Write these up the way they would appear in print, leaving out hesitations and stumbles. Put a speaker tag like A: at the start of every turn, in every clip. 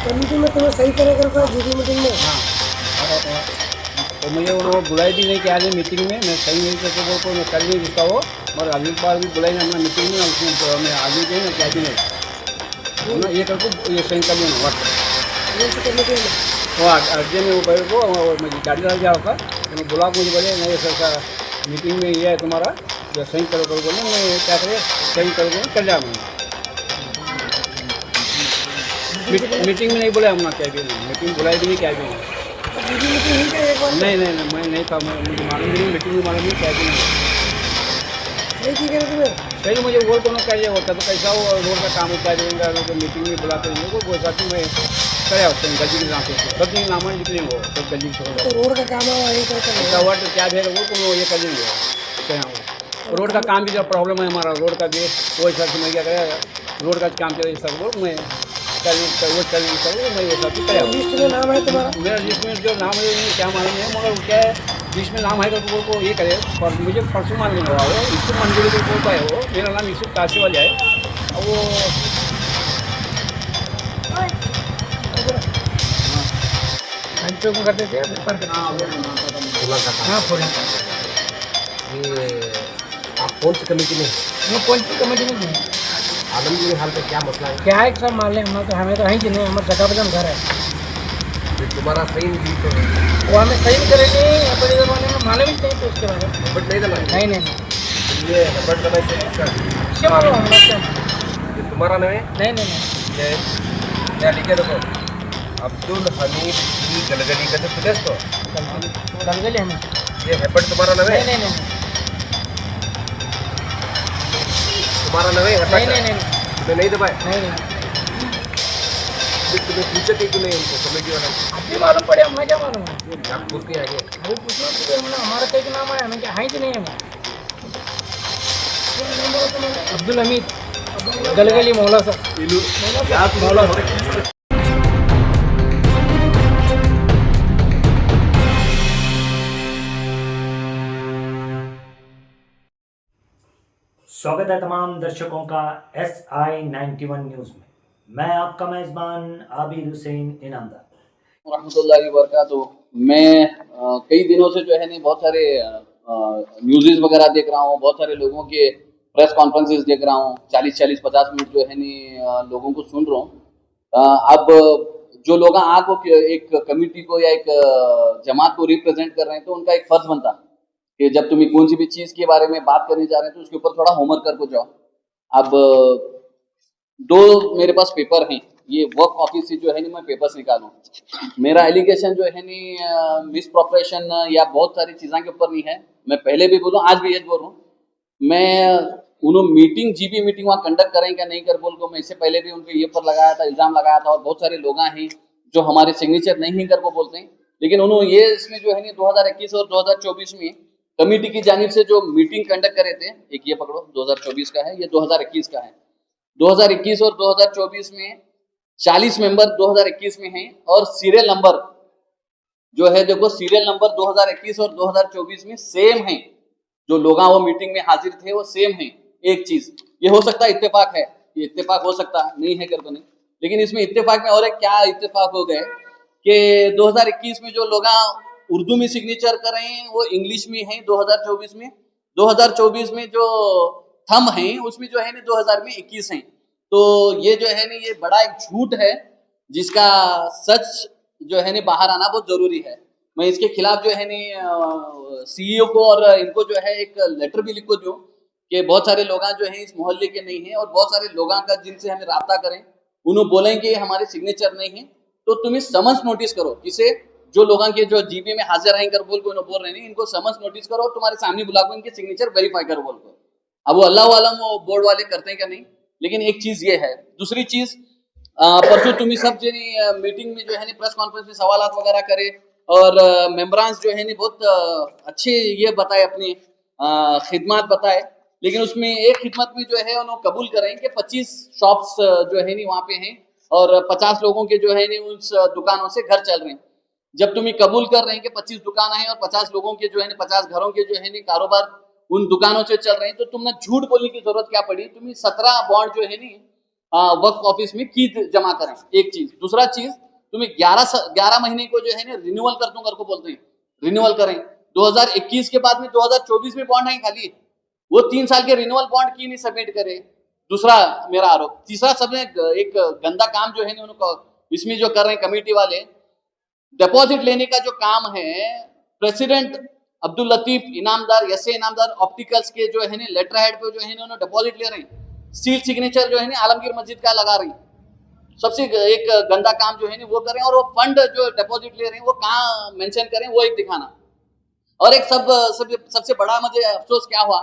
A: Committee में तुम्हें सही तरह कर जीबी मीटिंग में।
B: हाँ तो मुझे उन्होंने बुलाई भी नहीं कि आज मीटिंग में मैं सही नहीं करके बोल को मैं कर नहीं देता हो, मगर अगली बार भी बुलाई हमने मीटिंग में, उसमें मैं आगे भी ना क्या भी नहीं ना ये करको ये सही कर लेना वर्क
A: कौन सी कमेटी में?
B: वो अर्जे में वो बैठ को मुझे गाड़ी लग गया होगा तो मैं बुला मुझे बोले नहीं सर मीटिंग में ये है तुम्हारा जो सही करो करो बोले मैं क्या करे सही करो कर जाऊँ मीटिंग में नहीं बोला हमने क्या भी नहीं, मीटिंग बुलाई भी नहीं क्या भी नहीं।
A: जीबी मीटिंग हुई क्या एक बार?
B: नहीं नहीं नहीं मैं नहीं था, मैं मुझे मालूम नहीं, मीटिंग में मालूम नहीं क्या भी नहीं।
A: सही की करे तुम्हें?
B: सही मुझे वो कोनो क्या होता तो कैसा वो रोड का काम होता है तो मीटिंग में बुलाते हैं को वो साथी में कराया होते हैं गली के नाम से सब दिन नाम निकले वो सब गली
A: तो रोड का काम है वही करके
B: वर्ड क्या भेज वो को ये कर देंगे क्या वो रोड का काम भी जो प्रॉब्लम है हमारा रोड का भी वो हिसाब से मैं क्या करेगा रोड का काम करे सब वो मैं वो कर सब मैं वो सब कराया।
A: लिस्ट में नाम है तुम्हारा?
B: मेरा लिस्ट में जो नाम है क्या मालूम है, मगर क्या है लिस्ट में नाम है तो वो ये करे पर मुझे परसों मालूम नहीं हुआ वो यूसुफ मंदिर के बोल पाए हो, मेरा नाम यूसुफ काशी वाला है वो
A: घंटों को करते थे पेपर के। हाँ फूला
C: ये आप कौन सी कमेटी में?
A: वो कौन सी कमेटी में नहीं
C: आलमगीर हाल का क्या मसला है?
A: क्या है सब मान लें हमें तो है कि नहीं, हमारे जगह पर घर है
C: ये तुम्हारा सही नहीं तो
A: वो हमें सही नहीं करेंगे अपने ज़माने में मालूम ही नहीं तो उसके बारे में।
C: बट नहीं दबाई
A: नहीं नहीं नहीं
C: ये बट दबाई से इसका
A: इससे मालूम हमें क्या?
C: ये तुम्हारा नाम है?
A: नहीं नहीं नहीं
C: ये क्या लिखे देखो अब्दुल हमीद की गलगली का जो प्लेस तो
A: गलगली हमें
C: ये हेपट तुम्हारा नाम है?
A: नहीं नहीं नहीं
C: तुम्हारा नाम है
A: नहीं
C: हेपट?
A: नहीं नहीं
C: तुम्हें नहीं दबाए?
A: नहीं नहीं
C: फिर तुम्हें पूछे थे कि नहीं उनको कमेटी वाला
A: अभी मालूम पड़े हमें क्या मालूम है?
C: आप पूछ के आगे
A: अभी पूछना तो हमने हमारा कहीं नाम आया हमें क्या है कि नहीं हमें? अब्दुल हमीद गलगली मौला साहब मौला साहब।
D: स्वागत है तमाम दर्शकों का SI91 न्यूज़ में। मैं आपका मेज़बान आबिद हुसैन इनामदार।
E: रहमतुल्लाहि व बरकातुहू। मैं कई दिनों से जो है नहीं बहुत सारे न्यूज़ वगैरह देख रहा हूँ, बहुत सारे लोगों के प्रेस कॉन्फ्रेंसेस देख रहा हूँ, 40-40-50 मिनट जो है नहीं लोगों को सुन रहा हूँ। अब जो लोग आके एक कमिटी को या एक जमात को रिप्रेजेंट कर रहे हैं तो उनका एक फर्ज बनता है कि जब तुम्हें कौन सी भी चीज के बारे में बात करने जा रहे हैं तो उसके ऊपर थोड़ा होमवर्क करके जाओ। अब दो मेरे पास पेपर हैं, ये वर्क ऑफिस से जो है नहीं मैं पेपर्स निकालूं। मेरा एलिगेशन जो है नहीं मिस प्रोपरेशन या बहुत सारी चीज़ों के ऊपर नहीं है, मैं पहले भी बोलूँ आज भी ये बोल रहा हूँ। मैं उन्होंने मीटिंग जीबी मीटिंग वहाँ कंडक्ट करेंगे क्या नहीं कर बोल को मैं इससे पहले भी उनके ये पर लगाया था, इल्ज़ाम लगाया था और बहुत सारे लोग हैं जो हमारे सिग्नेचर नहीं कर को बोलते हैं, लेकिन उन्होंने ये इसमें जो है नहीं 2021 और 2024 में कमेटी की जानिब से जो मीटिंग कंडक्ट करे थे, एक ये पकड़ो 2024 का है, ये 2021 का है। 2021 और 2024 में 40 मेंबर 2021 में हैं और सीरियल नंबर जो है देखो सीरियल नंबर 2021 और 2024 में सेम है। जो लोग वो मीटिंग में हाजिर थे वो सेम है। एक चीज ये हो सकता है इत्तेफाक है, ये इत्तेफाक हो सकता नहीं है कर तो नहीं, लेकिन इसमें इत्तेफाक में और एक क्या इत्तेफाक हो गए कि 2021 में जो लोग उर्दू में सिग्नेचर कर रहे हैं वो इंग्लिश में है 2024 में, 2024 में जो थंब है उसमें जो है ना 2021 है। तो ये जो है ना ये बड़ा एक झूठ है जिसका सच जो है ना बाहर आना बहुत जरूरी है। मैं इसके खिलाफ जो है ना सीईओ को और इनको जो है एक लेटर भी लिखो जो कि बहुत सारे लोग जो हैं इस मोहल्ले के नहीं हैं और बहुत सारे लोग का जिनसे हमें राब्ता करें उन्होंने बोलेंगे हमारे सिग्नेचर नहीं है तो तुम इस समन्स नोटिस करो किसे जो लोगों के जो जीबी में हाजिर हैं कर बोल को बोल रहे हैं इनको समन्स नोटिस करो और तुम्हारे सामने बुला को इनके सिग्नेचर वेरीफाई करो बोल को। अब वो अल्लाह आलम वो बोर्ड वाले करते हैं क्या नहीं, लेकिन एक चीज ये है। दूसरी चीज परसों तुम्हें सब जो मीटिंग में जो है प्रेस कॉन्फ्रेंस में सवाल वगैरह करे और मेम्बरांस जो है बहुत अच्छे ये बताए अपनी खिदमत बताए, लेकिन उसमें एक खिदमत में जो है उन्होंने कबूल करें कि 25 शॉप्स जो है वहाँ पे हैं और 50 लोगों के जो है उस दुकानों से घर चल रहे हैं। जब तुम कबूल कर रहे हैं कि 25 दुकान हैं और 50 लोगों के जो है 50 घरों के जो है कारोबार उन दुकानों से चल रहे हैं तो तुमने झूठ बोलने की जरूरत क्या पड़ी। तुम्हें 17 बॉन्ड जो है वक्फ ऑफिस में की जमा करें, एक चीज। दूसरा चीज, तुम्हें 11 महीने को जो है ना रिन्यूअल कर दूं कर को बोलते हैं, रिन्यूअल करें। 2021 के बाद में 2024 में बॉन्ड है खाली, वो 3 साल के रिन्यूअल बॉन्ड की नहीं सबमिट करे। दूसरा मेरा आरोप। तीसरा, सबने एक गंदा काम जो है ना उनको इसमें जो कर रहे हैं कमेटी वाले, डिपॉजिट लेने का जो काम है, president Abdul Latif Inamdar, S A Inamdar opticals के जो है ना लेटर हेड पे जो है ना डिपॉजिट ले रहे हैं, सील सिग्नेचर जो है ना आलमगीर मस्जिद का लगा रही हैं। सबसे एक गंदा काम जो है ना वो करें, और वो फंड जो डिपॉजिट ले रहे हैं वो कहाँ मेंशन करें, वो एक दिखाना। और एक सबसे बड़ा मुझे अफसोस क्या हुआ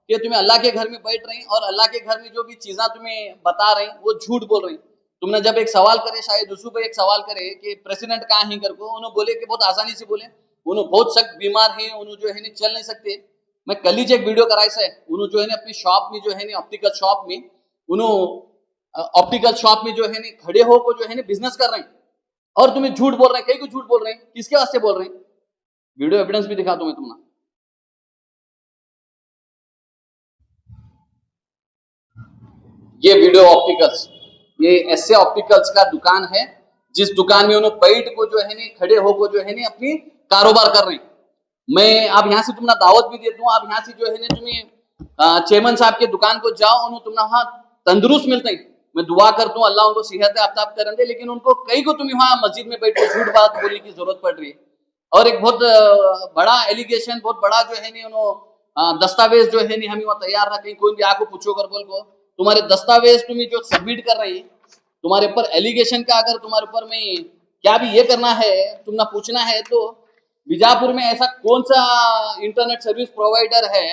E: कि तुम्हें अल्लाह के घर में बैठ रही और अल्लाह के घर में जो भी चीज़ा तुम्हें बता रही वो झूठ बोल रही। तुमने जब एक सवाल करे, शायद दूसरों पर एक सवाल करे कि प्रेसिडेंट कहाँ ही कर को, उन्होंने बोले कि बहुत आसानी से बोले, उन्होंने बहुत सख्त बीमार हैं, उन्होंने जो है नहीं चल नहीं सकते। मैं कल ही एक वीडियो कराई से, उन्होंने जो है ना अपनी शॉप में जो है ना ऑप्टिकल शॉप में, उन्होंने ऑप्टिकल शॉप में जो है ना खड़े हो को जो है ना बिजनेस कर रहे हैं, और तुम्हें झूठ बोल रहे हैं। कई को झूठ बोल रहे हैं, किसके वास्ते बोल रहे हैं? वीडियो एविडेंस भी दिखा दूं मैं तुमने। ये वीडियो ऑप्टिकल्स, ये एसए ऑप्टिकल्स का दुकान है, जिस दुकान में उन्होंने बैठ को जो है ना खड़े हो को जो है ना अपनी कारोबार कर रहे हैं। मैं अब यहाँ से तुमने दावत भी दे दूं, आप यहाँ से जो है ना तुम्हें चेयरमैन साहब के दुकान को जाओ, उन्होंने तुमने वहां तंदुरुस्त मिलते हैं। मैं दुआ करता हूँ अल्लाह उनको सेहत आफ्ताब करें दे, लेकिन उनको कई को तुम्हें वहां मस्जिद में बैठ के झूठ बात बोलने की जरूरत पड़ रही है। और एक बहुत बड़ा एलिगेशन, बहुत बड़ा जो है ना उन्होंने दस्तावेज जो है ना हमें वहां तैयार रखें, कोई भी आको पूछो कर बोल को तुम्हारे दस्तावेज तुम्हें जो सबमिट कर रहे हैं, तुम्हारे ऊपर एलिगेशन का अगर तुम्हारे ऊपर में क्या भी ये करना है, तुमने पूछना है, तो बीजापुर में ऐसा कौन सा इंटरनेट सर्विस प्रोवाइडर है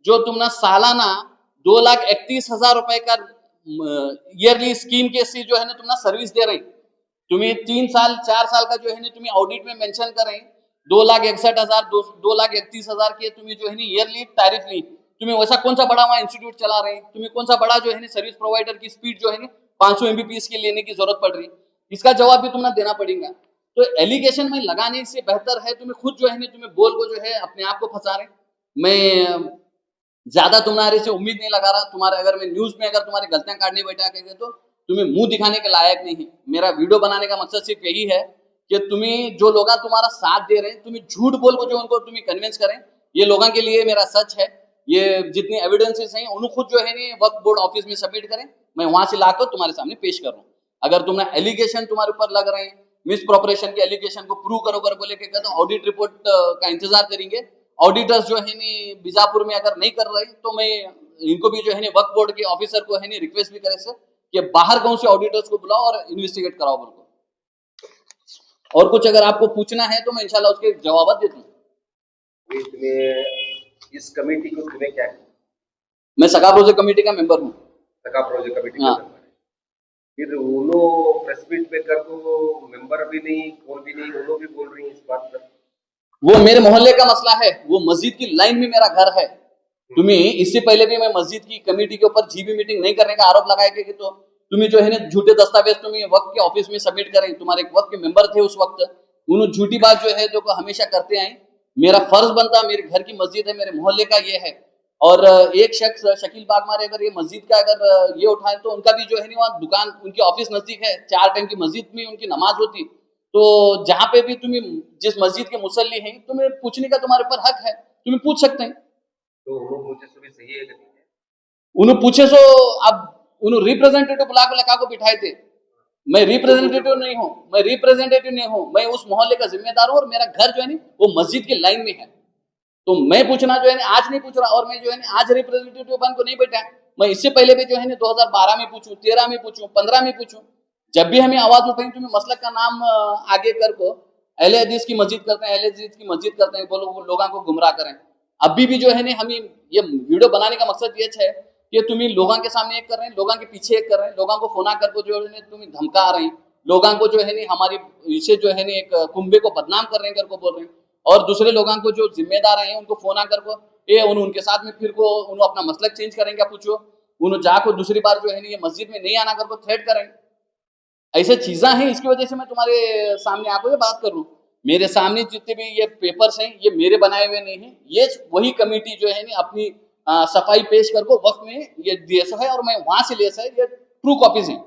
E: जो तुमने सालाना 2,31,000 रुपए का ईयरली स्कीम के से जो है ना तुमने सर्विस दे रहे? तुम्हें 3 साल 4 साल का जो है ना तुम्हें ऑडिट में मेंशन करें 2,61,000 2,31,000 के तुम्हें जो है ना ईयरली टैरिफ ली। तुम्हें वैसा कौन सा बड़ा वहां इंस्टीट्यूट चला रहे हैं? तुम्हें कौन सा बड़ा जो है ना सर्विस प्रोवाइडर की स्पीड जो है ना 500 Mbps के लेने की जरूरत पड़ रही? इसका जवाब भी तुमने देना पड़ेगा। तो एलिगेशन में लगाने से बेहतर है तुम्हें खुद जो है ना तुम्हें बोल को जो है अपने आप को फंसा रहे। मैं ज्यादा तुम्हारे से उम्मीद नहीं लगा रहा। तुम्हारे अगर मैं न्यूज में अगर तुम्हारी गलतियां काटने बैठा के तो तुम्हें मुंह दिखाने के लायक नहीं है। मेरा वीडियो बनाने का मकसद सिर्फ यही है कि तुम्हें जो लोग तुम्हारा साथ दे रहे हैं, तुम्हें झूठ बोल को जो उनको तुम्हें कन्विंस करें। ये लोगों के लिए मेरा सच है। ये जितनी एविडेंसेस हैं उन्हें खुद जो है ना वक्फ बोर्ड ऑफिस में सबमिट करें, मैं वहां से लाकर तुम्हारे सामने पेश कर रहा हूँ। अगर तुमने एलिगेशन तुम्हारे ऊपर लग रहे हैं, मिस प्रोपरेशन के एलिगेशन को प्रूव करो कर बोले के तो ऑडिट रिपोर्ट का इंतजार करेंगे। ऑडिटर्स जो है नी बीजापुर में अगर नहीं कर रहे तो मैं इनको भी जो है वक्फ बोर्ड के ऑफिसर को है नी रिक्वेस्ट भी करे सर कि बाहर गांव से ऑडिटर्स को बुलाओ और इन्वेस्टिगेट कराओ बोल को। और कुछ अगर आपको पूछना है तो मैं इंशाल्लाह उसके जवाब दे दूं।
C: इस कमेटी को तुम्हें क्या है?
E: मैं सका प्रोजेक्ट कमेटी का मेंबर हूँ।
C: सका प्रोजेक्ट कमेटी का मेंबर है। फिर उन्होंने प्रेस मीट में कर दो, मेंबर भी नहीं, कौन भी नहीं, उन्होंने भी बोल रही है इस बात पर।
E: वो मेरे मोहल्ले का मसला है, वो मस्जिद की लाइन में मेरा घर है। तुम्हें इससे पहले भी मैं मस्जिद की कमेटी के ऊपर जीबी मीटिंग नहीं करने का आरोप लगाया कि तो तुम्हें जो है ना झूठे दस्तावेज तुम्हें वक्त के ऑफिस में सबमिट करें। तुम्हारे एक वक्त के मेंबर थे उस वक्त, उन्होंने झूठी बात जो है जो हमेशा करते आए। मेरा फर्ज बनता, मेरे घर की मस्जिद है, मेरे मोहल्ले का ये है। और एक शख्स शकील बागमारे अगर ये मस्जिद का अगर ये उठाए तो उनका भी जो है ना वहाँ दुकान, उनकी ऑफिस नजदीक है, 4 टाइम की मस्जिद में उनकी नमाज होती। तो जहां पे भी तुम्हें जिस मस्जिद के मुसल्ली हैं तुम्हें पूछने का तुम्हारे ऊपर हक है, तुम्हें पूछ सकते हैं।
C: तो उन्होंने पूछे सो भी सही है कि नहीं है?
E: उन्होंने पूछे सो अब उन्होंने रिप्रेजेंटेटिव बुला को लगा को बिठाए थे। मैं रिप्रेजेंटेटिव नहीं हूँ, मैं रिप्रेजेंटेटिव नहीं हूँ, मैं उस मोहल्ले का जिम्मेदार हूँ और मेरा घर जो है ना वो मस्जिद के लाइन में है। तो मैं पूछना जो है ना आज नहीं पूछ रहा, और मैं जो है ना आज रिप्रेजेंटेटिव बन को नहीं बैठा। मैं इससे पहले भी जो है ना 2012 में पूछूं, 13 में पूछूं, 15 में पूछूं, जब भी हमें आवाज उठाई तुम्हें मसलक का नाम आगे कर को अहले हदीस की मस्जिद करते हैं, अहले हदीस की मस्जिद करते हैं, बोलो वो लोगों को गुमराह करें। अभी भी जो है ना हमें ये वीडियो बनाने का मकसद ये है कि तुम्हें लोगों के सामने एक कर रहे हैं, लोगों के पीछे एक कर रहे हैं, लोगों को फोना कर जो है तुम्हें धमका रहे हैं, लोगों को जो है ना हमारी इसे जो है ना एक कुंबे को बदनाम कर रहे हैं कर को बोल रहे हैं। और दूसरे लोगों को जो जिम्मेदार हैं उनको फोना कर को ये उनके साथ में फिर को उन्होंने अपना मसलक चेंज करेंगे। पूछो उन्होंने जाकर दूसरी बार जो है ना ये मस्जिद में नहीं आना कर को थ्रेट करेंगे। ऐसे चीजें हैं, इसकी वजह से मैं तुम्हारे सामने आपको ये बात कर रहा हूँ। मेरे सामने जितने भी ये पेपर्स हैं ये मेरे बनाए हुए नहीं हैं, ये वही कमेटी जो है ना अपनी सफाई पेश कर को वक्त में ये दिया है और मैं वहां से ले है। ये ट्रू कॉपीज हैं।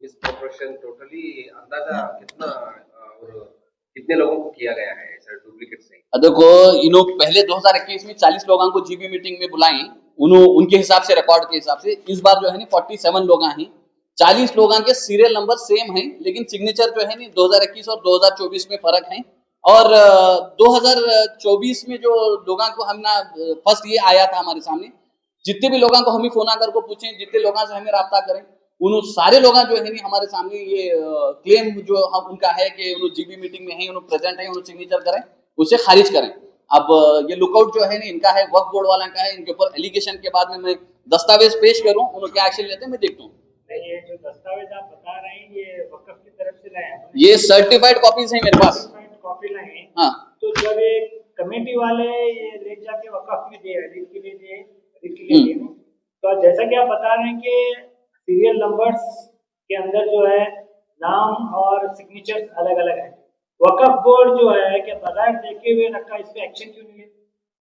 C: इस प्रोपोर्शन टोटली अंदाजा कितना और कितने लोगों को किया गया है ऐसा डुप्लीकेट सही?
E: देखो इन्हों पहले 2021 में 40 लोगों को जीबी मीटिंग में बुलाए, उनके हिसाब से रिकॉर्ड के हिसाब से। इस बार जो है ना 47 लोग हैं, 40 लोगों के सीरियल नंबर सेम हैं, लेकिन सिग्नेचर जो है ना 2021 और 2024 में फर्क है। और 2024 में जो लोगों को हमने फर्स्ट ये आया था हमारे सामने, जितने भी लोगों को हम फोन आकर को पूछें, जितने लोगों से हमें राब्ता करें, उन सारे लोग जो है हमारे सामने ये क्लेम जो हम उनका है कि उन्होंने जीबी मीटिंग में है, उन्होंने प्रेजेंट है, उन्होंने सिग्नेचर करें, उसे खारिज करें। अब ये लुकआउट जो है ना इनका है, वक्फ बोर्ड वाला का है, इनके ऊपर एलिगेशन के बाद में मैं दस्तावेज पेश करूं, उन्होंने क्या एक्शन लेते हैं मैं देखता हूँ।
D: ये जो दस्तावेज आप बता रहे हैं ये वक़्फ़ की तरफ से लाए हैं?
E: ये सर्टिफाइड कॉपीज हैं मेरे पास।
D: कॉपी लाए हैं।
E: हाँ,
D: तो जब ये कमेटी वाले ये ले जाके वक़्फ़ में दिए, रीड के लिए दिए ना, तो जैसा कि आप बता रहे हैं कि सीरियल नंबर्स के अंदर जो है नाम और सिग्नेचर अलग अलग है, वक़्फ़ बोर्ड जो है कि बगैर देखे हुए रखा, इस पे एक्शन क्यों नहीं है?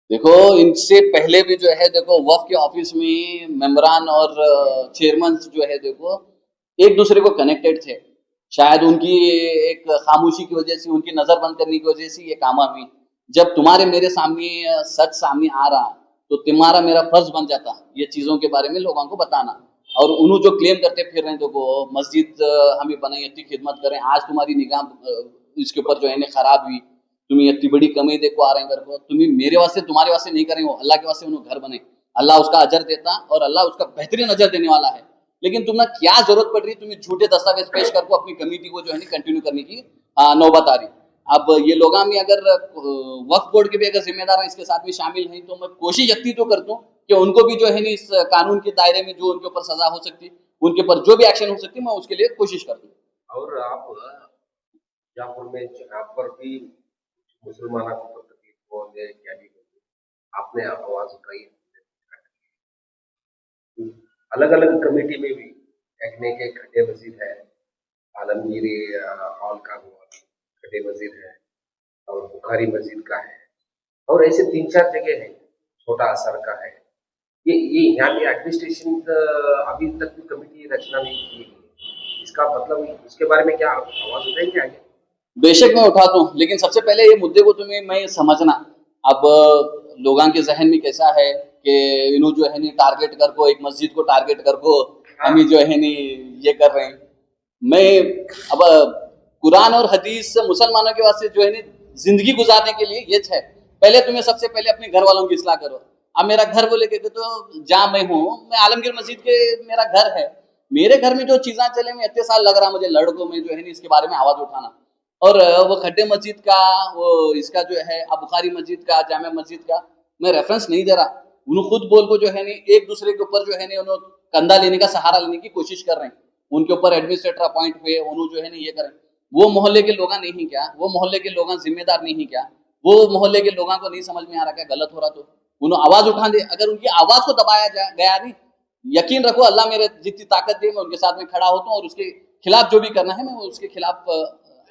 E: देखो इनसे पहले भी जो है देखो वक्फ के ऑफिस में मेंबरान और चेयरमैन जो है देखो एक दूसरे को कनेक्टेड थे, शायद उनकी एक खामोशी की वजह से, उनकी नजर बंद करने की वजह से ये काम हुई। जब तुम्हारे मेरे सामने सच सामने आ रहा तो तुम्हारा मेरा फर्ज बन जाता ये चीजों के बारे में लोगों को बताना। और उन्होंने जो क्लेम करते फिर रहे देखो मस्जिद हमें बनाई, इतनी खिदमत करें, आज तुम्हारी निगाह इसके ऊपर जो है खराब हुई, तुम्हें इतनी बड़ी कमी देखो आ रहे हैं घर को, तुम्हें मेरे वास्ते तुम्हारे वास्ते नहीं करें, वो अल्लाह के वास्ते उन्होंने घर बने, अल्लाह उसका अजर देता और अल्लाह उसका बेहतरीन अजर देने वाला है। लेकिन तुम्हें क्या जरूरत पड़ रही, तुम्हें झूठे दस्तावेज पेश करके अपनी कमेटी को जो है कंटिन्यू करने की नौबत आ रही। अब ये लोग में अगर वक्फ बोर्ड के भी अगर जिम्मेदार इसके साथ में शामिल हैं, तो मैं कोशिश यत्ती तो करता हूँ कि उनको भी जो है इस कानून के दायरे में जो उनके ऊपर सजा हो सकती, उनके ऊपर जो भी एक्शन हो सकती, मैं उसके लिए कोशिश करता हूँ।
C: और आप जयपुर में जहाँ पर भी मुसलमानों को तकलीफ हो जाए क्या भी हो, आपने आवाज उठाई, अलग अलग कमेटी में भी देखने के खड्डे मस्जिद है, आलमगीरी हॉल का खड्डे मस्जिद है और बुखारी मस्जिद का है, और ऐसे 3-4 जगह है, छोटा असर का है। ये यहाँ पे एडमिनिस्ट्रेशन अभी तक भी कमेटी रचना नहीं की गई, इसका मतलब इसके बारे में क्या आवाज उठाएंगे आगे?
E: बेशक मैं उठाता हूँ, लेकिन सबसे पहले ये मुद्दे को तुम्हें मैं समझना। अब लोगों के जहन में कैसा है कि इन्हों जो है नी टारगेट कर को, एक मस्जिद को टारगेट कर को हम जो है नी ये कर रहे हैं। मैं अब कुरान और हदीस मुसलमानों के वास्ते जो है नी जिंदगी गुजारने के लिए ये है, पहले तुम्हें सबसे पहले अपने घर वालों की इस्लाह करो। अब मेरा घर बोले के तो जहाँ मैं हूँ, मैं आलमगीर मस्जिद के मेरा घर है, मेरे घर में जो चीज़ें चले में इतने साल लग रहा मुझे लड़कों में जो है इसके बारे में आवाज उठाना। और वो खड्डे मस्जिद का, वो इसका जो है बुखारी मस्जिद का, जामे मस्जिद का मैं रेफरेंस नहीं दे रहा, उन्होंने खुद बोल को जो है नहीं एक दूसरे के ऊपर जो है नहीं उन्होंने कंधा लेने का सहारा लेने की कोशिश कर रहे हैं, उनके ऊपर एडमिनिस्ट्रेटर अपॉइंट हुए, उन्होंने जो है नहीं ये करें। वो मोहल्ले के लोग नहीं क्या, वो मोहल्ले के लोग जिम्मेदार नहीं क्या, वो मोहल्ले के लोगों को नहीं समझ में आ रहा क्या गलत हो रहा, तो उन्होंने आवाज उठा दे। अगर उनकी आवाज को दबाया गया नहीं, यकीन रखो अल्लाह मेरे जितनी ताकत दे मैं उनके साथ में खड़ा होता हूँ और उसके खिलाफ जो भी करना है मैं उसके खिलाफ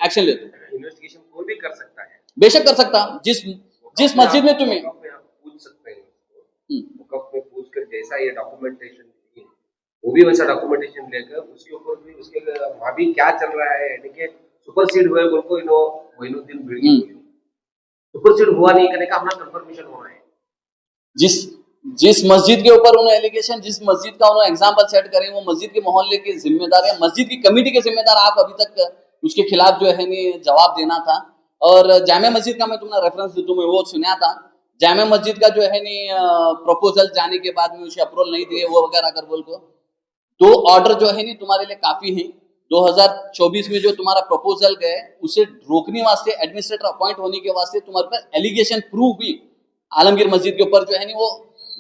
E: एक्शन लेता हूँ।
C: इन्वेस्टिगेशन कोई भी कर सकता है,
E: बेशक कर सकता, जिस मस्जिद में तुम्हें
C: पूछ सकते हैं, वक़्फ़ में पूछ कर जैसा ये डॉक्यूमेंटेशन है वो भी वैसा डॉक्यूमेंटेशन लेकर उसके ऊपर भी उसके वहाँ भी क्या चल रहा है, यानी कि सुपरसीड हुए बोल को इनो मोइनुद्दीन बिल्डिंग सुपरसीड हुआ नहीं करने का हमारा कंफर्मेशन होना है।
E: जिस मस्जिद के ऊपर उन्होंने एलिगेशन, जिस मस्जिद का उन्होंने एग्जाम्पल सेट करें, वो मस्जिद के मोहल्ले के जिम्मेदार या मस्जिद की कमेटी के जिम्मेदार, आप अभी तक उसके खिलाफ जो है नहीं जवाब देना था। और जामे मस्जिद का मैं तुम्हारा रेफरेंस तुम्हें वो सुना था, जामे मस्जिद का जो है नहीं प्रपोजल जाने के बाद में उसे अप्रूवल नहीं दिए वो वगैरह कर बोल को 2 ऑर्डर जो है नहीं तुम्हारे लिए काफी है। 2024 में जो तुम्हारा प्रपोजल गए उसे रोकने वास्ते एडमिनिस्ट्रेटर अपॉइंट होने के वास्ते तुम्हारे पास एलिगेशन प्रूफ भी आलमगीर मस्जिद के ऊपर जो है नहीं वो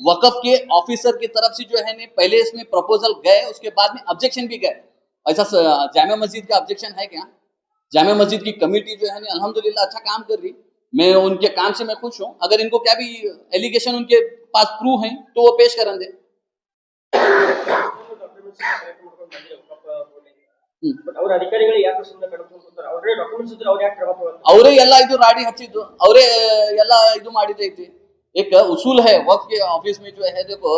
E: वक़्फ़ के ऑफिसर की तरफ से जो है नहीं पहले इसमें प्रपोजल गए, उसके बाद में ऑब्जेक्शन भी गए। ऐसा जामे मस्जिद का ऑब्जेक्शन है क्या? जामे मस्जिद की कमेटी जो है नहीं अल्हम्दुलिल्लाह अच्छा काम कर रही, मैं उनके काम से मैं खुश हूँ। अगर इनको क्या भी एलिगेशन उनके पास प्रूफ है तो वो पेश करें दे। ಅವರೇ ಎಲ್ಲ ಇದು ರಾಡಿ ಹಚ್ಚಿದ್ದು, ಅವರೇ ಎಲ್ಲ ಇದು ಮಾಡಿದೈತಿ। एक उसूल है वक्फ के ऑफिस में जो है देखो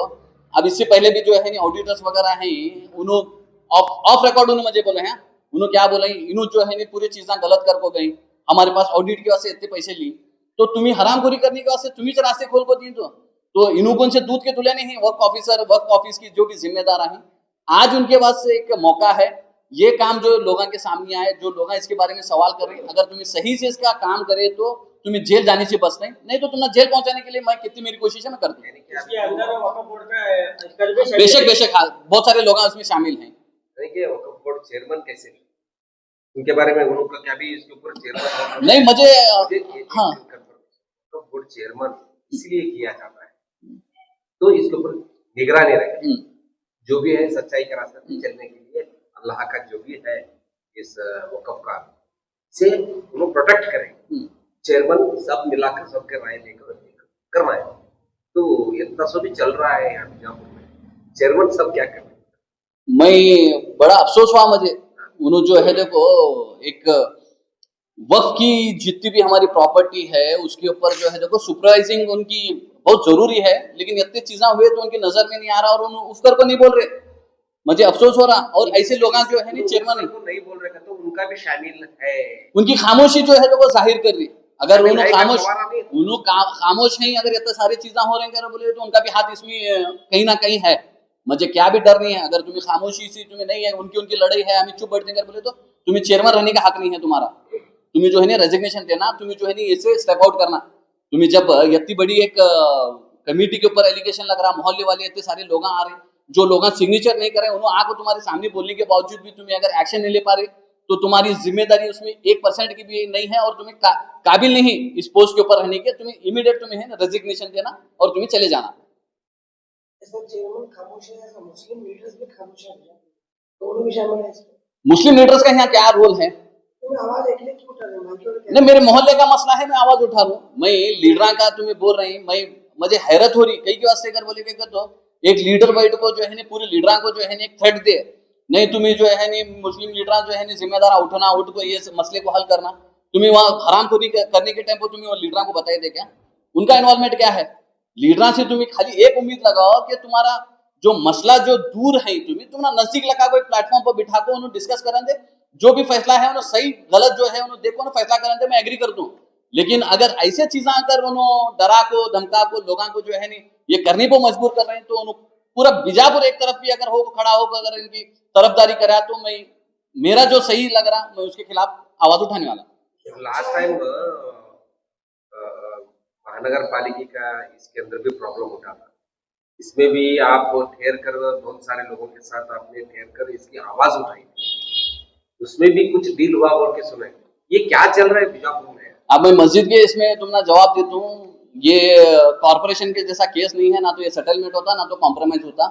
E: अब इससे पहले भी जो है ऑडिटर्स वगैरह हैं उन्होंने ऑफ रिकॉर्ड उन्होंने मुझे बोले हैं, उन्होंने क्या बोला इन्हों जो है पूरी चीजा गलत कर को गई, हमारे पास ऑडिट के वास्ते इतने पैसे ली, तो तुम्ही हरामखोरी करने के वास्ते तुम्ही रास्ते खोल को दी, तो इन्हों कौन से दूध के तुले नहीं, वर्क ऑफिस की जो भी जिम्मेदार है, आज उनके पास एक मौका है, ये काम जो लोगों के सामने आए, जो लोग इसके बारे में सवाल कर रहे हैं, अगर तुम्हें सही से इसका काम करे तो तुम्हें जेल जाने से बचते हैं, नहीं तो तुम्हें जेल पहुंचाने के लिए मैं कितनी मेरी कोशिश है मैं करती हूँ।
D: इसके अंदर वक्फ बोर्ड का स्तर भी
E: बेशक बेशक हाँ, बहुत सारे लोग उसमें शामिल हैं।
C: देखिए वक्फ बोर्ड चेयरमैन कैसे, उनके बारे में उनका क्या भी इसके ऊपर चेयरमैन
E: नहीं मुझे हाँ
C: वक्फ बोर्ड चेयरमैन इसलिए किया जाता है तो इसके ऊपर निगरानी रखे, जो भी है सच्चाई का रास्ता पे चलने के लिए अल्लाह का जो भी है इस वक्फ का से उन्हें प्रोटेक्ट करें, चेयरमैन सब मिलाकर सबके राय लेकर करवाए, तो ये तसो भी चल रहा है यहाँ बीजापुर में, चेयरमैन सब क्या कर रहे हैं।
E: मैं बड़ा अफसोस हुआ मुझे, उन्होंने जो है देखो एक वक्फ की जितनी भी हमारी प्रॉपर्टी है उसके ऊपर जो है देखो सुपरवाइजिंग उनकी बहुत जरूरी है, लेकिन इतनी चीजें हुए तो उनकी नजर में नहीं आ रहा और उन्होंने उसकर को नहीं बोल रहे, मुझे अफसोस हो रहा। और ऐसे लोग जो है नहीं चेयरमैन
C: नहीं बोल रहे तो उनका भी शामिल है,
E: उनकी खामोशी जो है वो जाहिर कर रही, अगर उन्होंने खामोश नहीं, अगर इतने सारी चीजें हो रही हैं बोले तो उनका भी हाथ इसमें कहीं ना कहीं है, मुझे क्या भी डर नहीं है, अगर तुम्हें खामोशी से तुम्हें नहीं है, उनकी लड़ाई है, हमें चुप बैठ देंगे बोले तो तुम्हें चेयरमैन रहने का हक नहीं है तुम्हारा, तुम्हें जो है ना रेजिग्नेशन देना, तुम्हें जो है ना इससे स्टेप आउट करना, तुम्हें जब इतनी बड़ी एक कमेटी के ऊपर एलिगेशन लग रहा, मोहल्ले वाले इतने सारे लोग आ रहे, जो लोग सिग्नेचर नहीं करे, उन्होंने आकर तुम्हारे सामने बोलने के बावजूद भी तुम्हें अगर एक्शन नहीं ले पा रहे तो तुम्हारी जिम्मेदारी उसमें 1% की भी नहीं है और तुम्हें काबिल नहीं इस पोस्ट के ऊपर रहने के, तुम्हें इमीडिएट तुम्हें है ना रेजिग्नेशन देना और तुम्हें चले जाना। मुस्लिम लीडर्स का यहाँ क्या रोल है? नहीं मेरे मोहल्ले का मसला है, मैं आवाज उठा रहा हूँ, मैं लीडर का तुम्हें बोल रही, मैं मुझे हैरत हो रही कई के वास्ते कर बोले तो एक लीडर बैठ को जो है पूरे लीडर को जो है एक थ्रेट दे, नहीं तुम्हें जो है मुस्लिम लीडर जो है जिम्मेदार उठना, उठ को ये मसले को हल करना, तुम्हें वहां हरामखोरी करने के टाइम पर तुम्हें वो लीडर को बताई दे क्या उनका इन्वॉल्वमेंट क्या है? लीडर से तुम्हें खाली एक उम्मीद लगाओ कि तुम्हारा जो मसला जो दूर है तुम्हें नजदीक लगा कोई प्लेटफॉर्म पर बिठा को उन्होंने डिस्कस करने दे, जो भी फैसला है उन्होंने सही गलत जो है उन्होंने देखो ना फैसला करने दे, मैं एग्री कर दूं, लेकिन अगर ऐसे चीजें अगर उन्होंने डरा को धमका को लोगों को जो है नहीं ये करने को मजबूर कर रहे हैं, तो उन्होंने पूरा बीजापुर एक तरफ भी अगर हो खड़ा हो अगर इनकी तरफदारी करा तो मैं मेरा जो सही लग रहा मैं उसके खिलाफ आवाज उठाने वाला।
C: लास्ट टाइम महानगर पालिका का इसके अंदर भी प्रॉब्लम उठा था, इसमें भी आप ठहर कर बहुत सारे लोगों के साथ आपने ठहर कर इसकी आवाज उठाई थी, उसमें भी कुछ डील हुआ बोल के सुने, ये क्या चल रहा है बीजापुर में?
E: अब मैं मस्जिद के इसमें तुमने जवाब देता हूँ, ये कॉर्पोरेशन के जैसा केस नहीं है, ना तो ये सेटलमेंट होता ना तो कॉम्प्रोमाइज होता,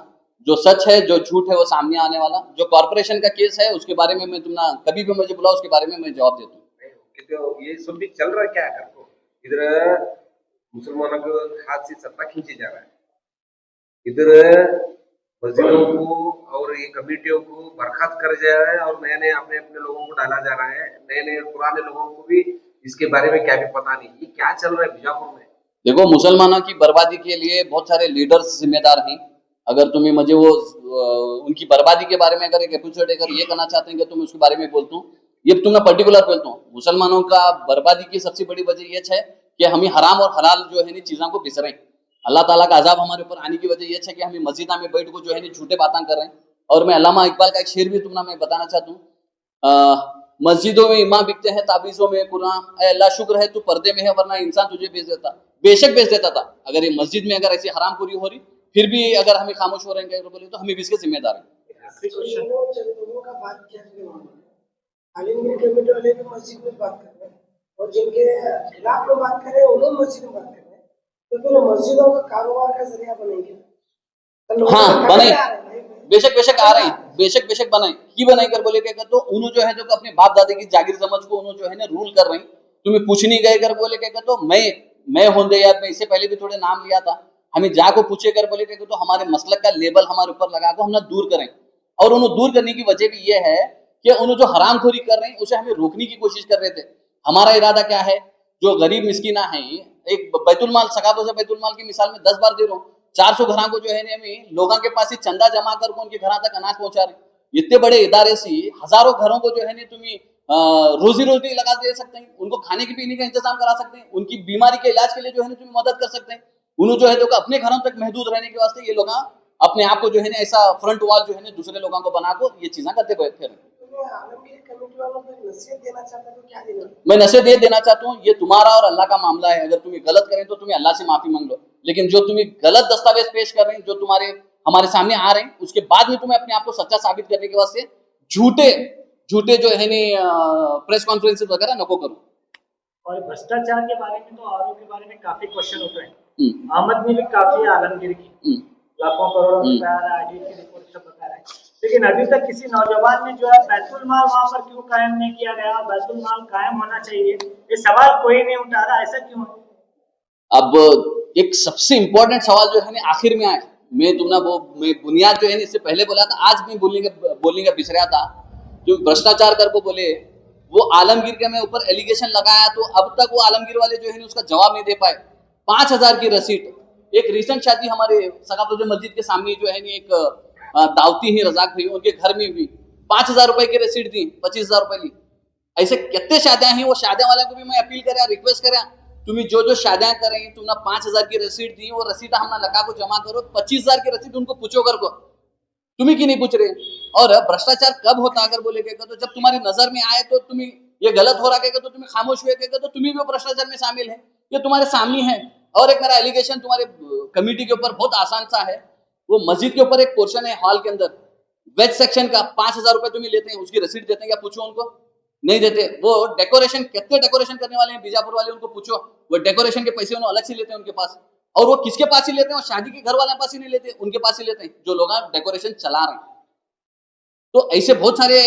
E: जो सच है जो झूठ है वो सामने आने वाला, जो कॉर्पोरेशन का केस है उसके बारे में मैं तुमने कभी भी मुझे बुलाओ उसके बारे में मैं जवाब देता हूँ।
C: तो ये सब भी चल रहा क्या है, इधर मुसलमानों को हाथ से सत्ता खींचे जा रहा है, इधर मस्जिदों को और ये कमेटियों को बर्खास्त कर जा रहा है और नए नए अपने अपने लोगों को डाला जा रहा है, नए नए पुराने लोगों को भी इसके बारे में क्या भी पता नहीं, ये क्या चल रहा है बीजापुर में?
E: देखो मुसलमानों की बर्बादी के लिए बहुत सारे लीडर्स जिम्मेदार हैं, अगर तुम्हें मुझे वो उनकी बर्बादी के बारे में अगर एक एपिसोड अगर ये करना चाहते हैं कि तुम उसके बारे में बोलता हूँ, ये तुमने पर्टिकुलर बोलता हूँ, मुसलमानों का बर्बादी की सबसे बड़ी वजह यह है कि हमें हराम और हलाल जो है चीजों को बिसरें, अल्लाह ताला का अजाब हमारे ऊपर आने की वजह यह है कि हमें मस्जिदा में बैठ को जो है झूठे बातें कर रहे हैं। और मैं अल्लामा इकबाल का एक शेर भी तुमने मैं बताना चाहता हूँ, मस्जिदों में इमाम बिकते हैं ताबीजों में कुरान, अल्लाह शुक्र है तू पर्दे में है वरना इंसान तुझे बेच देता, बेशक बेच देता था। अगर ये मस्जिद में अगर ऐसी हरामखोरी हो रही फिर भी अगर हमें खामोश हो रहे हैं बोले तो हमें भी इसके जिम्मेदार हैं।
A: आलमगीर कमेटी वाले भी मस्जिद में बात कर रहे हैं और जिनके खिलाफ लोग बात कर रहे हैं उन्होंने मस्जिद में बात कर रहे हैं, तो फिर मस्जिदों का कारोबार का जरिया बनेंगे।
E: हाँ बने, बेशक बेशक आ रहे हैं, बेशक बेशक बनाए की बनाई कर बोले क्या तो उन्होंने जो है जो अपने बाप दादा की जागीर समझ को उन्होंने जो है ना रूल कर रहे हैं, तुम्हें पूछ नहीं गए कर बोले क्या तो मैं होंदे यार मैं इससे पहले भी थोड़े नाम लिया था, हमें जाको पूछे कर बोले क्या तो हमारे मसलक का लेबल हमारे ऊपर लगा को हम ना दूर करें, और उन्हें दूर करने की वजह भी ये है कि उन्हें जो हरामखोरी कर रहे हैं उसे हमें रोकने की कोशिश कर रहे थे। हमारा इरादा क्या है, जो गरीब मिस्कीना है, एक बैतुल माल सकातो से बैतुल माल की मिसाल में 10 बार दे रहा हूँ, 400 घरों को जो है हमें लोगों के पास ही चंदा जमा कर उनके घर तक अनाज पहुंचा रहे। इतने बड़े इदारे से हजारों घरों को जो है तुम्हें रोजी रोटी लगा दे सकते हैं, उनको खाने की पीने का इंतजाम करा सकते हैं, उनकी बीमारी के इलाज के लिए जो है तुम्हें मदद कर सकते हैं। उन्होंने जो है तो अपने घरों तक महदूद रहने के वास्ते ये लोग अपने आप को जो है ऐसा फ्रंट वॉल जो है दूसरे लोगों को बना को ये चीजें करते थे।
A: आलमगीर कमेटी वालों को नसीहत देना चाहता तो क्या देना?
E: मैं नसीहत ये देना चाहता हूँ, ये तुम्हारा और अल्लाह का मामला है। अगर तुम्हें गलत करें तो तुम्हें अल्लाह से माफी मांग लो, लेकिन जो तुम्हें गलत दस्तावेज पेश कर रहे हैं, जो तुम्हारे हमारे सामने आ रहे हैं, उसके बाद में तुम्हें अपने आप को सच्चा साबित करने के वास्ते झूठे जो है प्रेस कॉन्फ्रेंसेस वगैरह नको करो।
D: और भ्रष्टाचार के बारे में तो आरोप के बारे में काफी क्वेश्चन होते हैं। आमद में भी काफी है आलमगीर की, लाखों करोड़ों रुपया आडिट की रिपोर्ट सब बता रहा है, लेकिन अभी तक किसी नौजवान ने जो है बैतुल माल वहां पर क्यों कायम नहीं किया गया? बैतुल माल कायम होना चाहिए, ये सवाल कोई नहीं उठा रहा, ऐसा क्यों है?
E: अब एक सबसे इंपॉर्टेंट सवाल जो है आखिर में आया, मैं बुनियाद जो है इससे पहले बोला था, आज मैं बोलने का बिसरा था। जो भ्रष्टाचार कर को बोले वो आलमगीर के में ऊपर एलिगेशन लगाया, तो अब तक वो आलमगीर वाले जो है उसका जवाब नहीं दे पाए। 5000 की रसीद, एक रिसेंट शादी हमारे सकाफत मस्जिद के सामने जो है एक दावती ही रजाक भाई, उनके घर में भी 5000 रुपए की रसीद दी, 25,000 रुपए ली। ऐसे कितने शादियां हैं, वो शादियां वाले को भी मैं अपील करें, रिक्वेस्ट करें, तुम्हें जो शादियां करें तुमने 5000 की रसीद दी, वो रसीद हमने लगा को जमा करो। 25,000 की रसीद उनको पूछो कर को, तुम्हें क्यों नहीं पूछ रहे? और भ्रष्टाचार कब होता अगर बोलेगा तो जब तुम्हारी नजर में आए तो तुम्हें ये गलत हो रहा है तो तुम्हें खामोश हुए तो तुम्हें भी भ्रष्टाचार में शामिल है, ये तुम्हारे सामने है। और एक मेरा एलिगेशन तुम्हारे कमेटी के ऊपर बहुत आसान सा है, वो मस्जिद के ऊपर एक पोर्शन है हॉल के अंदर वेज सेक्शन का, 5000 रुपए तुम्हें लेते हैं, उसकी रसीद देते हैं क्या? पूछो उनको, नहीं देते। वो डेकोरेशन, कितने डेकोरेशन करने वाले हैं बीजापुर वाले, उनको पूछो, वो डेकोरेशन के पैसे उन्होंने अलग से लेते हैं उनके पास। और वो किसके पास ही लेते हैं? वो शादी के घर वाले पास ही नहीं लेते, उनके पास ही लेते हैं जो लोग डेकोरेशन चला रहे हैं। तो ऐसे बहुत सारे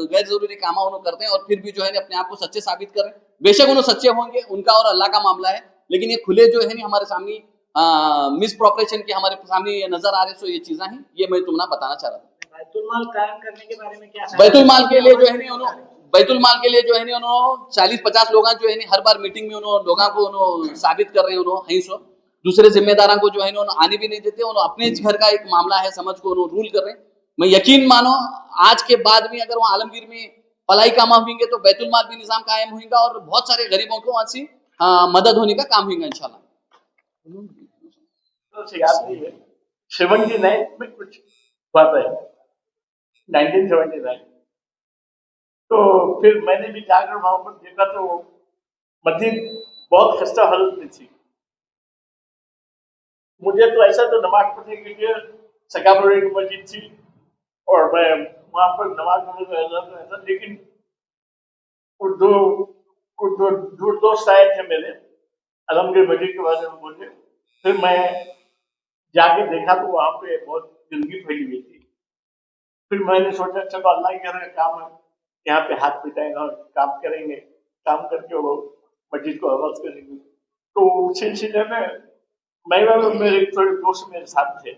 E: गैर जरूरी काम उन्होंने करते हैं और फिर भी जो है अपने आप को सच्चे साबित कर रहे हैं। बेशक उन्होंने सच्चे होंगे, उनका और अल्लाह का मामला है, लेकिन ये खुले जो है हमारे सामने मिस प्रोपरेशन के हमारे सामने ये नजर आ रहे, सो ये चीजें हैं, ये मैं तुमने बताना चाह रहा था।
D: बैतुल माल कायम करने के बारे में क्या?
E: बैतुल माल के लिए जो है बैतुल माल के लिए जो है उन्होंने 40-50 लोग जो है हर बार मीटिंग में उन्होंने लोगों को उन्होंने साबित कर रहे हैं, उन्होंने सो दूसरे जिम्मेदारों को जो है उन्होंने आने भी नहीं देते, उन्होंने अपने घर का एक मामला है समझ को उन्होंने रूल कर रहे हैं। मैं यकीन मानो आज के बाद में अगर वो आलमगीर में पलाई काम होंगे तो बैतुल माल भी निजाम कायम होगा और बहुत सारे गरीबों को वहां से मदद होने का काम होगा इंशाल्लाह।
F: याद नहीं है, 79 में कुछ बात है, 1979। तो फिर मैंने भी जाकर वहां पर देखा तो मस्जिद बहुत खस्ता हालत में थी। मुझे तो ऐसा तो नमाज पढ़ने के लिए सकापुर की मस्जिद थी और मैं वहां पर नमाज पढ़ने था, लेकिन कुछ दो दोस्त आए थे मेरे, आलमगीर मस्जिद के बारे में बोले। फिर मैं जाके देखा तो वहां पे बहुत गंदगी फैली हुई थी। फिर मैंने सोचा चलो अल्लाह के घर का काम है, यहाँ पे हाथ पिटाएगा और काम करेंगे, काम करके वो मस्जिद को आवाज करेंगे। तो उस सिलसिले में मैं मेरे थोड़े दोस्त मेरे साथ थे,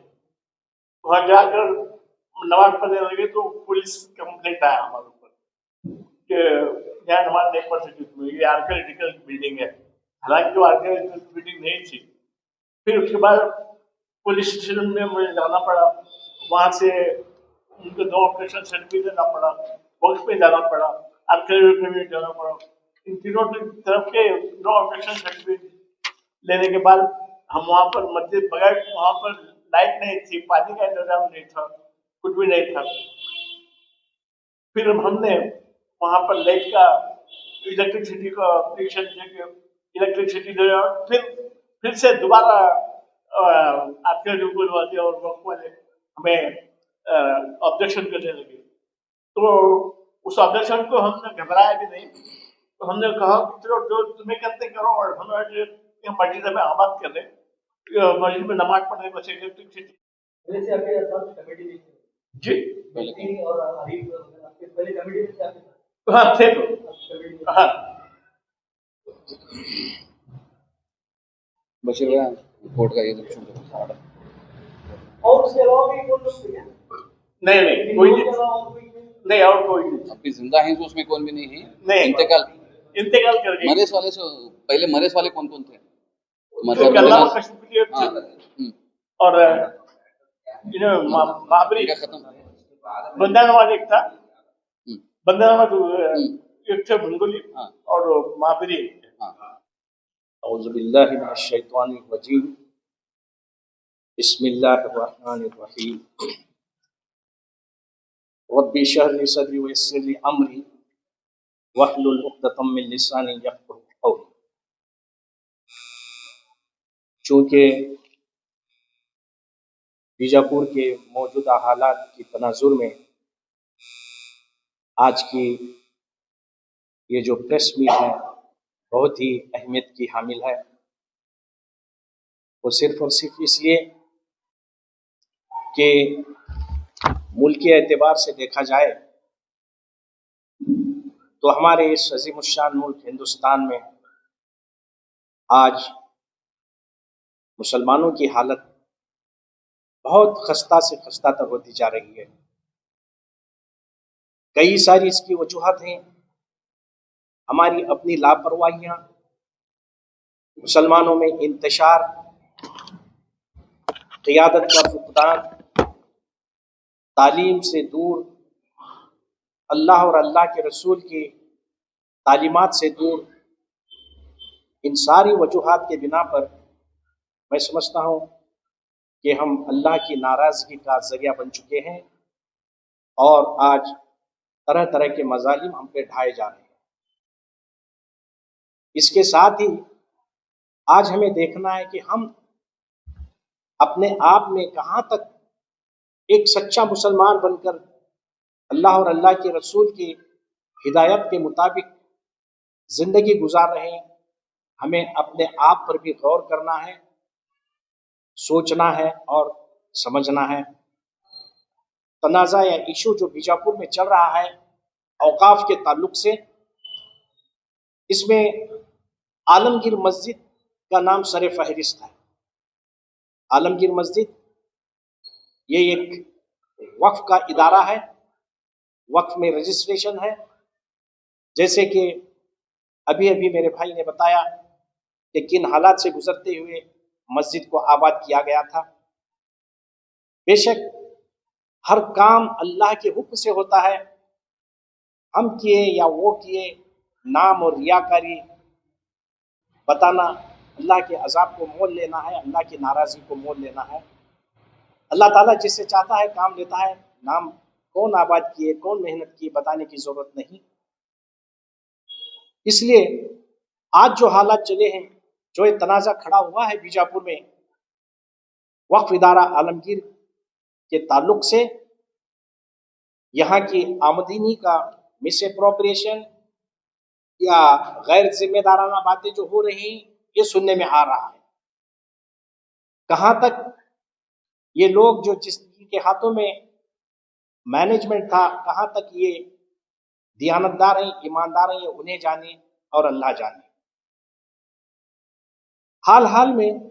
F: वहां जाकर नमाज पढ़ने लगे तो पुलिस कंप्लेंट आया हमारे ऊपर कि यहाँ नमाज नहीं पढ़ सकते, ये आर्कियोलॉजिकल बिल्डिंग है। हालांकि जो आर्कियोलॉजिकल बिल्डिंग नहीं थी। फिर उसके बाद पुलिस स्टेशन में मुझे जाना पड़ा, वहां से उनको 2 ऑपरेशन सर्टिफिकेट देना पड़ा, बॉक्स पे जाना पड़ा, आर्कियोलॉजिकल में जाना पड़ा। इन तीनों तरफ के 2 ऑपरेशन सर्टिफिकेट लेने के बाद हम वहां पर मस्जिद बगैर, वहां पर लाइट नहीं थी, पानी का इंतजाम नहीं था, कुछ भी नहीं था। फिर हमने वहां पर लाइट का, इलेक्ट्रिसिटी का कनेक्शन देके इलेक्ट्रिसिटी दे, और फिर से दोबारा आर्कियोलॉजिकल वाले और वक्त वाले हमें ऑब्जेक्शन करने लगे। तो उस ऑब्जेक्शन को हमने घबराया भी नहीं, तो हमने कहा चलो जो तुम्हें करते करो, और हमें मस्जिद में आबाद कर रहे, मस्जिद में नमाज पढ़ने को इलेक्ट्रिसिटी जी
D: और आपके पहले कमेटी में क्या
F: हाँ थे तो हाँ।
E: बशीर कोर्ट का ये ऑर्डर
D: और उसके अलावा भी कौन लोग थे?
F: नहीं कोई नहीं, और कोई नहीं।
E: अभी जिंदा हैं तो उसमें कौन भी नहीं है,
F: नहीं इंतकाल कर गए।
E: मरेस वाले से पहले मरेस वाले कौन कौन थे?
F: मतलब और बाबरी बंदा नवाज एक था, बंदा नवाज एक थे भंगुली और महाबरी एक थे।
G: औज़ुबिल्लाहि मिनश्शैतानिर्रजीम। बिस्मिल्लाहिर्रहमानिर्रहीम। रब्बि इश्रह ली सदरी वयस्सिर ली अमरी वहलुल उक़दतम मिन लिसानी यफ़क़हू क़ौली। चूँकि बीजापुर के मौजूदा हालात की तनाजुर में आज की ये जो प्रेस मीट है बहुत ही अहमियत की हामिल है। वो सिर्फ और सिर्फ इसलिए कि मुल्की एतबार से देखा जाए तो हमारे इस अज़ीमुश्शान मुल्क हिंदुस्तान में आज मुसलमानों की हालत बहुत खस्ता से खस्तातर होती जा रही है। कई सारी इसकी वजूहत हैं। हमारी अपनी लापरवाहियाँ, मुसलमानों में इंतशार, क़ियादत का फुक़दान, तालीम से दूर, अल्लाह और अल्लाह के रसूल की तालीमात से दूर, इन सारी वजूहात के बिना पर मैं समझता हूँ कि हम अल्लाह की नाराज़गी का ज़रिया बन चुके हैं और आज तरह तरह के मज़ालिम हम पे ढाए जा रहे हैं। इसके साथ ही आज हमें देखना है कि हम अपने आप में कहाँ तक एक सच्चा मुसलमान बनकर अल्लाह और अल्लाह के रसूल की हिदायत के मुताबिक ज़िंदगी गुजार रहे हैं। हमें अपने आप पर भी गौर करना है, सोचना है और समझना है। तनाज़ा या इशू जो बीजापुर में चल रहा है औकाफ के ताल्लुक से, इसमें आलमगीर मस्जिद का नाम सरे फहरिस्त है। आलमगीर मस्जिद ये एक वक्फ का इदारा है, वक्फ में रजिस्ट्रेशन है। जैसे कि अभी अभी मेरे भाई ने बताया कि किन हालात से गुजरते हुए मस्जिद को आबाद किया गया था। बेशक हर काम अल्लाह के हुक्म से होता है। हम किए या वो किए, नाम और रियाकारी बताना, अल्लाह के अजाब को मोल लेना है, अल्लाह की नाराज़गी को मोल लेना है। अल्लाह ताला जिससे चाहता है काम लेता है। नाम कौन आबाद किए, कौन मेहनत की, बताने की ज़रूरत नहीं। इसलिए आज जो हालात चले हैं, जो एक तनाज़ा खड़ा हुआ है बीजापुर में वक्फ इदारा आलमगीर के ताल्लुक से, यहाँ की आमदनी का मिसअप्रोप्रिएशन या गैर जिम्मेदाराना बातें जो हो रही ये सुनने में आ रहा है। कहाँ तक ये लोग जो जिसके हाथों में मैनेजमेंट था, कहाँ तक ये दियानतदार हैं, ईमानदार हैं, ये उन्हें जाने और अल्लाह जाने। हाल हाल में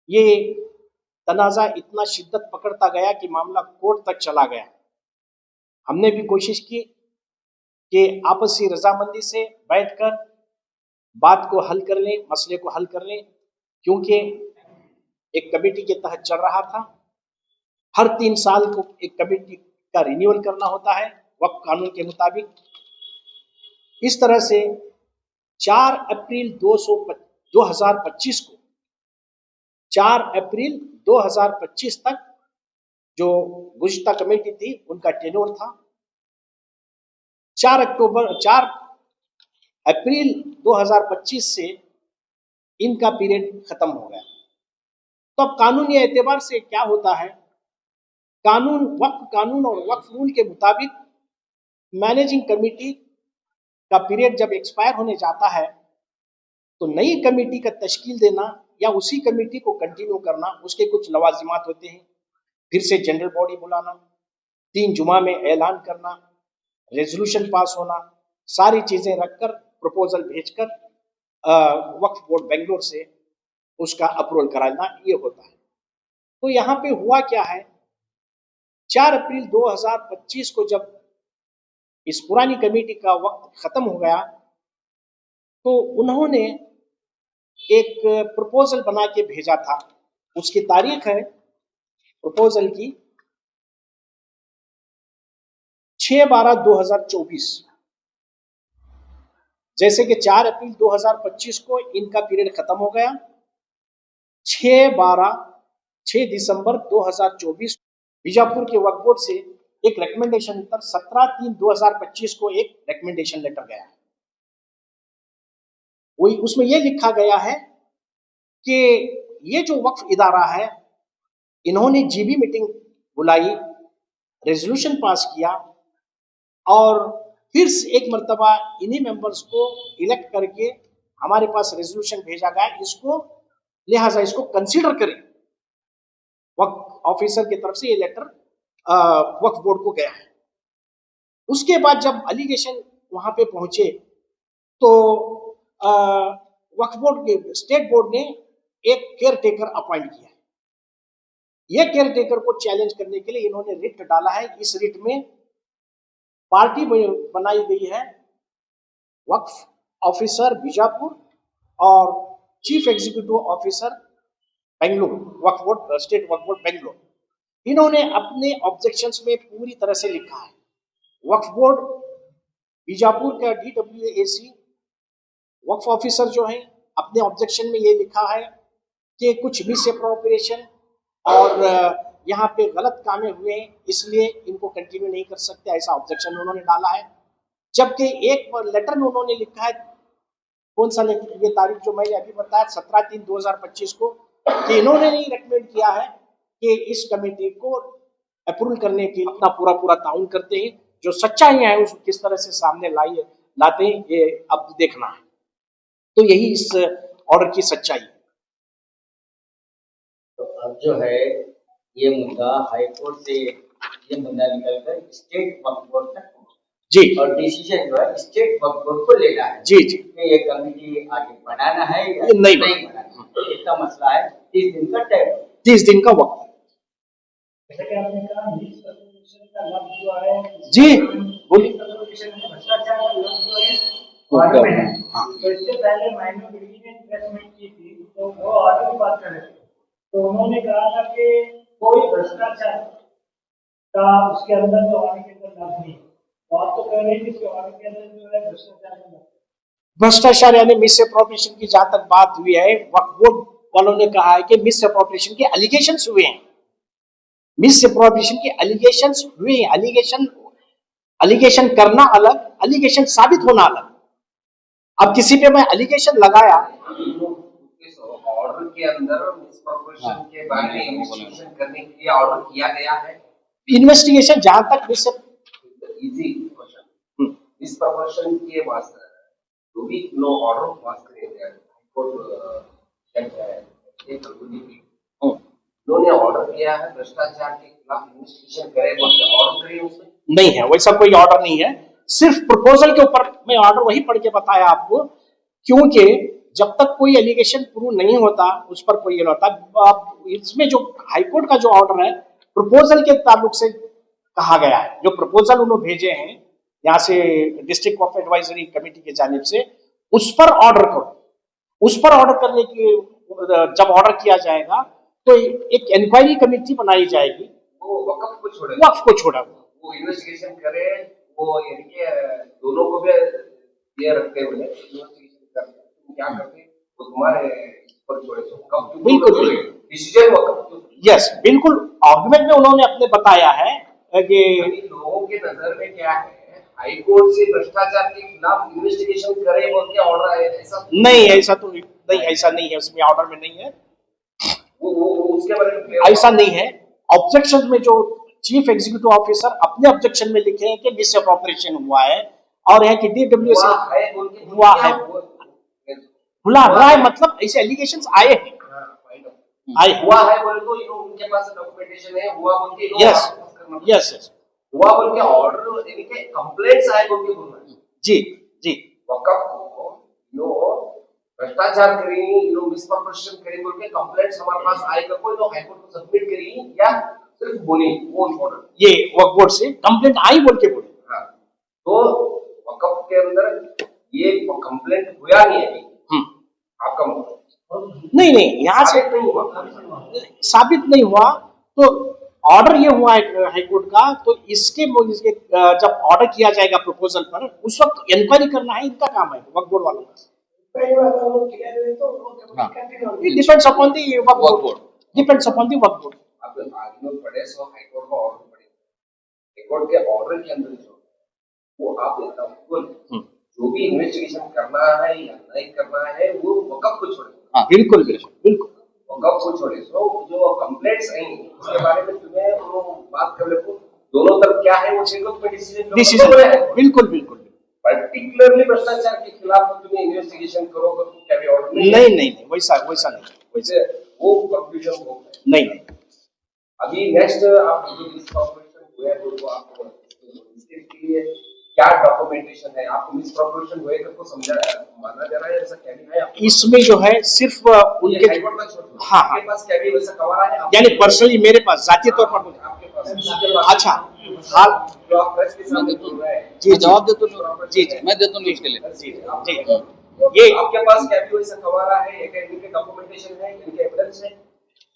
G: ये तनाज़ा इतना शिद्दत पकड़ता गया कि मामला कोर्ट तक चला गया। हमने भी कोशिश की कि आपसी रजामंदी से बैठकर बात को हल कर लें, मसले को हल कर लें, क्योंकि एक कमेटी के तहत चल रहा था। हर 3 साल को एक कमेटी का रिन्यूअल करना होता है वक्फ कानून के मुताबिक। इस तरह से 4 अप्रैल 2025 को 4 अप्रैल 2025 तक जो गुज़िश्ता कमेटी थी उनका टेन्योर था। 4 अप्रैल 2025 से इनका पीरियड खत्म हो गया। तो अब कानूनी एतबार से क्या होता है, कानून, वक्फ कानून और वक्फ रूल के मुताबिक मैनेजिंग कमेटी का पीरियड जब एक्सपायर होने जाता है तो नई कमेटी का तश्कील देना या उसी कमेटी को कंटिन्यू करना, उसके कुछ लवाजिमात होते हैं। फिर से जनरल बॉडी बुलाना, 3 जुमा में ऐलान करना, रेजोल्यूशन पास होना, सारी चीज़ें रखकर प्रपोजल भेजकर वक्फ बोर्ड बेंगलोर से उसका अप्रूवल कराना, ये होता है। तो यहाँ पे हुआ क्या है, 4 अप्रैल 2025 को जब इस पुरानी कमेटी का वक्त खत्म हो गया तो उन्होंने एक प्रपोजल बना के भेजा था उसकी तारीख है प्रपोजल की 6/12/2024। जैसे कि 4 अप्रैल 2025 को इनका पीरियड खत्म हो गया, 6 दिसंबर 2024 बीजापुर के वक्फ बोर्ड से एक रिकमेंडेशन लेटर 17/3/2025 को एक रिकमेंडेशन लेटर गया है। वही उसमें यह लिखा गया है कि ये जो वक्फ इदारा है, इन्होंने जीबी मीटिंग बुलाई, रेजोल्यूशन पास किया और फिर से एक मर्तबा इन्हीं मेंबर्स को इलेक्ट करके हमारे पास रेजोल्यूशन भेजा गया, इसको लिहाजा इसको कंसीडर करें। वक्फ ऑफिसर की तरफ से ये लेटर वक्फ बोर्ड को गया है। उसके बाद जब एलिगेशन वहां पे पहुंचे तो वक्फ बोर्ड के स्टेट बोर्ड ने एक केयर टेकर अपॉइंट किया है। यह केयर टेकर को चैलेंज करने के लिए इन्होंने रिट डाला है। इस रिट में पार्टी बनाई गई है वक्फ ऑफिसर बीजापुर और चीफ एग्जीक्यूटिव ऑफिसर बेंगलुरु, वक्फ बोर्ड स्टेट वक्फ बोर्ड बेंगलुरु। इन्होंने अपने ऑब्जेक्शंस में पूरी तरह से लिखा है। वक्फ बोर्ड बीजापुर का DWAC वक्फ ऑफिसर जो है अपने ऑब्जेक्शन में ये लिखा है कि कुछ मिसअप्रोप्रिएशन और यहाँ पे गलत कामें हुए हैं, इसलिए इनको कंटिन्यू नहीं कर सकते, ऐसा ऑब्जेक्शन उन्होंने डाला है। जबकि एक लेटर में उन्होंने लिखा है, कौन सा लेटर, ये तारीख जो मैंने अभी बताया 17/3/2025 को, कि इन्होंने नहीं रेकमेंड किया है कि इस कमेटी को अप्रूव करने के लिए अपना पूरा ताउन करते हैं। जो सच्चाइयां हैं उसको किस तरह से सामने लाते हैं ये अब देखना है। तो यही इस ऑर्डर की सच्चाई है।
H: तो अब जो है ये मुद्दा हाईकोर्ट से ये मुद्दा निकलकर स्टेट वक्फ बोर्ड तक
G: जी,
H: और डिसीजन जो है स्टेट वक्फ बोर्ड को लेना है
G: जी जी,
H: कि ये कमेटी आगे बनाना है या
G: नहीं
H: बनाना। तो इसका मसला है 30 दिन का टाइम,
G: 30 दिन का वक्त।
D: जैसे कि आपने कहा मिसअप्रोप्रिएशन का लफ्ज जो है,
G: जी बोलिए।
D: मिसअप्रोप्रिएशन में भ्रष्टाचार का लफ्ज जो है ऑर्डर में है। तो इससे पहले माइनर बिल्डिंग ने प्रेस मीट की थी तो वो ऑर्डर की बात कर रहे थे, तो उन्होंने कहा था कि कोई भ्रष्टाचार का उसके अंदर जो ऑर्डर के अंदर लफ्ज नहीं है। तो आप तो कह रहे हैं कि इसके ऑर्डर के अंदर जो है भ्रष्टाचार का लफ्ज,
G: भ्रष्टाचार यानी मिसअप्रोप्रिएशन की जहां तक बात हुई है, वक्फ बोर्ड वालों ने कहा है कि मिसअप्रोप्रिएशन के एलिगेशंस हुए हैं, मिसअप्रोप्रिएशन के एलिगेशंस हुए हैं। एलिगेशन करना अलग, एलिगेशन साबित होना अलग। अब किसी पे मैं एलिगेशन लगाया,
C: ऑर्डर के अंदर मिसप्रोपोर्शन के बारे में इन्वेस्टिगेशन करने के लिए ऑर्डर किया गया है।
G: इन्वेस्टिगेशन जहां तक
C: इजी क्वेश्चन, मिसप्रोपोर्शन के वास्ते do we know order was created court एक उन्होंने ऑर्डर किया है भ्रष्टाचार के खिलाफ इन्वेस्टिगेशन करे, ऑर्डर करिए उसमें
G: नहीं है, वैसा कोई ऑर्डर नहीं है। सिर्फ प्रपोजल के ऊपर मैं ऑर्डर वही पढ़ के बताया आपको, क्योंकि जब तक कोई एलिगेशन प्रूव नहीं होता उस पर कोई नहीं होता। इसमें जो हाईकोर्ट का जो ऑर्डर है प्रपोजल के ताल्लुक से कहा गया है, जो प्रपोजल उन्होंने भेजे हैं यहाँ से डिस्ट्रिक्ट ऑफ एडवाइजरी कमेटी की जानिब से, उस पर ऑर्डर करो। उस पर ऑर्डर करने की जब ऑर्डर किया जाएगा तो एक इंक्वायरी कमेटी बनाई जाएगी,
C: वो वक्फ को छोड़ा
G: वो
C: इन्वेस्टिगेशन करे, वो यानी कि दोनों को भी ये रखते हुए इन्वेस्टिगेशन करते क्या करते वो तुम्हारे पर छोड़े, कब
G: बिल्कुल
C: डिसीजन वक्फ।
G: यस बिल्कुल, आर्गुमेंट में उन्होंने अपने बताया है कि
C: लोगों के नजर में क्या है, हाई कोर्ट से भ्रष्टाचार के खिलाफ इन्वेस्टिगेशन करे बोल के ऑर्डर आया, ऐसा
G: नहीं, ऐसा तो नहीं, ऐसा नहीं है, उसमें ऑर्डर में नहीं है,
C: वो उसके बारे में
G: ऐसा नहीं है। ऑब्जेक्शन में जो चीफ एग्जीक्यूटिव ऑफिसर अपने ऑब्जेक्शन में लिखे हैं कि मिसअप्रोप्रिएशन हुआ है और है कि DWAC हुआ है, खुला हुआ है, मतलब ऐसे एलिगेशंस आए हैं,
C: हुआ है बोले तो उनके पास डॉक्यूमेंटेशन है, हुआ बोल के
G: यस यस
C: हुआ बोल के ऑर्डर यानी कि कंप्लेंट्स आए बोल के बोलना
G: जी जी,
C: वक्फ को नो भ्रष्टाचार करी, नो मिसप्रोपोर्शन करी बोल के कंप्लेंट्स हमारे पास आएगा, कोई तो हाई कोर्ट को सबमिट करी या सिर्फ बोली वो ऑर्डर,
G: ये वक्फ बोर्ड से कंप्लेंट आई बोल के बोले।
C: हाँ, तो वक्फ के अंदर ये कंप्लेंट हुआ नहीं है आपका मतलब,
G: नहीं यहाँ से साबित नहीं हुआ, तो ऑर्डर ये हुआ है हाईकोर्ट का, तो इसके जब ऑर्डर किया जाएगा प्रपोजल पर, उस वक्त इंक्वायरी करना है, इनका काम है वक्फ बोर्ड वालों का।
A: पहली बार अगर वो क्लियर हुए तो वो
E: हाँ।
A: Continue
G: it depends upon the Waqf
E: Waqf
G: board,
E: board.
G: Depends upon the Waqf board.
C: अब आर्गुमेंट पड़े सो हाईकोर्ट का ऑर्डर पड़े, हाईकोर्ट के ऑर्डर के अंदर जो वो आप जो भी इन्वेस्टिगेशन करना है या नहीं करना है वो वकफ को छोड़े।
G: हाँ बिल्कुल बिल्कुल बिल्कुल
C: वकफ को छोड़े, सो जो कंप्लेंट्स आई उसके बारे में तुम्हें वो बात कर ले, दोनों तरफ क्या है वो डिसीजन
G: बिल्कुल बिल्कुल।
C: पर्टिकुलरली भ्रष्टाचार के खिलाफ तुम्हें इन्वेस्टिगेशन करो तो क्या भी ऑर्डर
G: नहीं वैसा नहीं,
C: वैसे वो कंफ्यूजन हो गया।
G: नहीं।
C: अभी नेक्स्ट आप जो मिसकॉर्पोरेशन हुआ है वो आपको इसके लिए क्या डॉक्यूमेंटेशन है, आपको मिसकॉर्पोरेशन हुए को समझा माना जा रहा है, ऐसा क्या है आपको?
G: इसमें जो है सिर्फ उनके हाँ
C: आपके पास क्या भी वैसा गवाह है
G: यानी पर्सनली मेरे पास जातीय तौर पर
C: आपके पास
G: अच्छा हाल
C: जो आप प्रेस के सामने बोल रहे हैं
G: जी
E: जवाब दे तो
G: जी
E: मैं देता हूँ उसके लिए।
G: जी ये
C: आपके पास क्या भी वैसा गवाह है, इनके डॉक्यूमेंटेशन है, इनके एविडेंस है?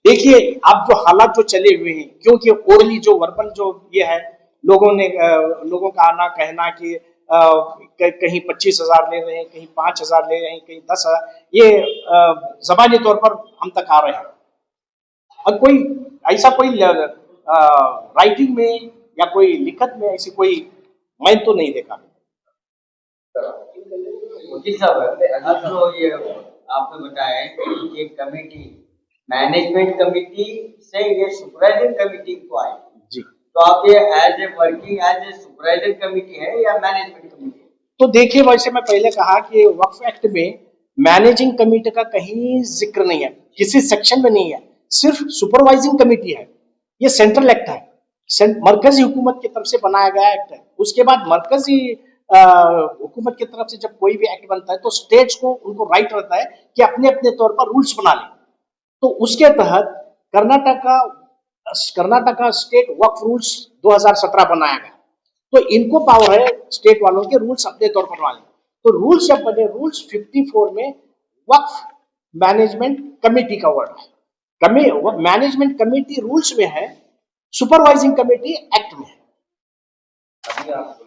G: देखिए अब जो हालात जो चले हुए हैं, क्योंकि ओरली जो वर्बल जो ये है, लोगों का आना कहना कि कहीं 25,000 ले रहे हैं, कहीं 5,000 ले रहे हैं, कहीं 10,000, ये जबानी तौर पर हम तक आ रहे हैं। और कोई ऐसा कोई राइटिंग में या कोई लिखत में ऐसी कोई मैं तो नहीं देखा।
H: वकील साहब, अब जो ये आपने बताया है कि ये कमेटी मैनेजमेंट कमेटी से ये सुपरवाइजर कमेटी को आई
G: जी,
H: तो आप ये as a working as a supervisor committee है या मैनेजमेंट कमेटी?
G: तो देखिए वैसे मैं पहले कहा कि वक्फ एक्ट में मैनेजिंग कमेटी का कहीं जिक्र नहीं है, किसी सेक्शन में नहीं है, सिर्फ सुपरवाइजिंग कमेटी है। ये सेंट्रल एक्ट है, मरकजी हुकूमत की तरफ से बनाया गया एक्ट है। उसके बाद मरकजी हुकूमत की तरफ से जब कोई भी एक्ट बनता है तो स्टेट्स को उनको राइट रहता है कि अपने अपने तौर पर रूल्स बना लें। तो उसके तहत कर्नाटका स्टेट वक्फ रूल्स 2017 बनाया गया, तो इनको पावर है स्टेट वालों के रूल्स अपने तौर पर बना लें। तो रूल्स जब बने, रूल्स 54 में वक्फ मैनेजमेंट कमेटी का वर्ड है, मैनेजमेंट कमेटी रूल्स में है, सुपरवाइजिंग कमेटी एक्ट में है।
C: अभी आप